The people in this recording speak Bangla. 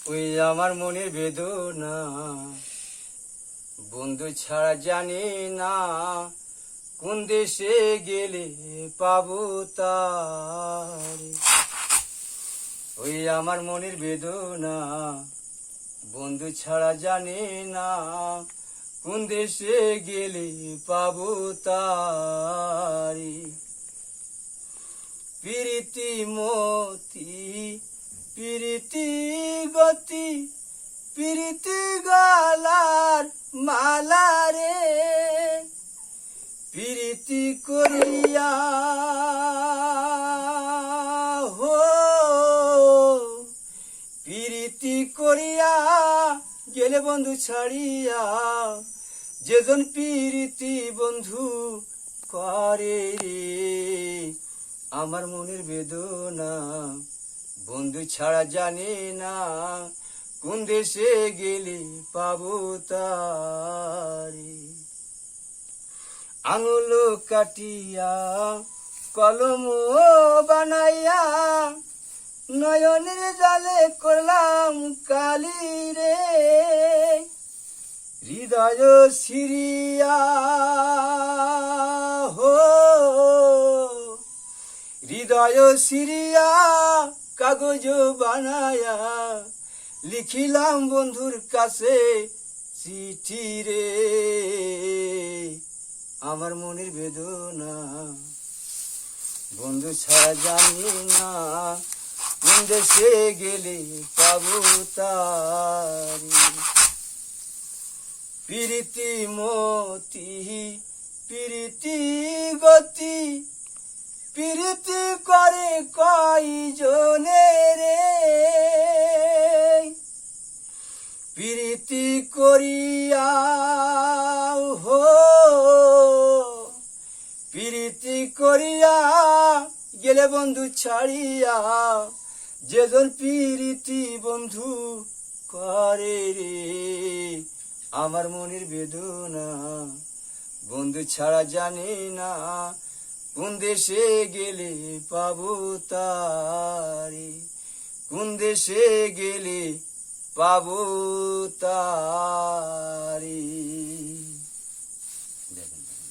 ওই আমার মনের বেদনা বন্ধু ছাড়া জানি না কোন দেশে গেলে পাবো তারে। ওই আমার মনের বেদনা বন্ধু ছাড়া জানি না কোন দেশে গেলে পাবো তারে। প্রীতি মতি প্রীতি গতি প্রীতি গলার মালা রে, প্রীতি করিয়া হো প্রীতি করিয়া গেলে বন্ধু ছাড়িয়া যেজন প্রীতি বন্ধু করে রে। আমার মনের বেদনা বন্ধু ছাড়া জানি না কোন দেশে গেলে পাবো তারে। আঙুল কাটিয়া কলম বানাইয়া নয়নের জালে করলাম কালি রে, হৃদয় সিরিয়া হো হৃদয় সিরিয়া কাগজ বানায়া লিখিলাম বন্ধুর কাছে চিঠি রে। আমার মনের বেদনা বন্ধু ছাড়া জানি না কোন দেশে গেলে পাবো তারে। প্রীতি মতি প্রীতি গতি প্রীতি করে কয়জনে রে, প্রীতি করিয়া হো প্রীতি করিয়া গেলে বন্ধু ছাড়িয়া যেজন প্রীতি বন্ধু করে রে। আমার মনের বেদনা বন্ধু ছাড়া জানি না কোন দেশে গেলে পাবো তারে, কোন দেশে গেলে পাবো তারে।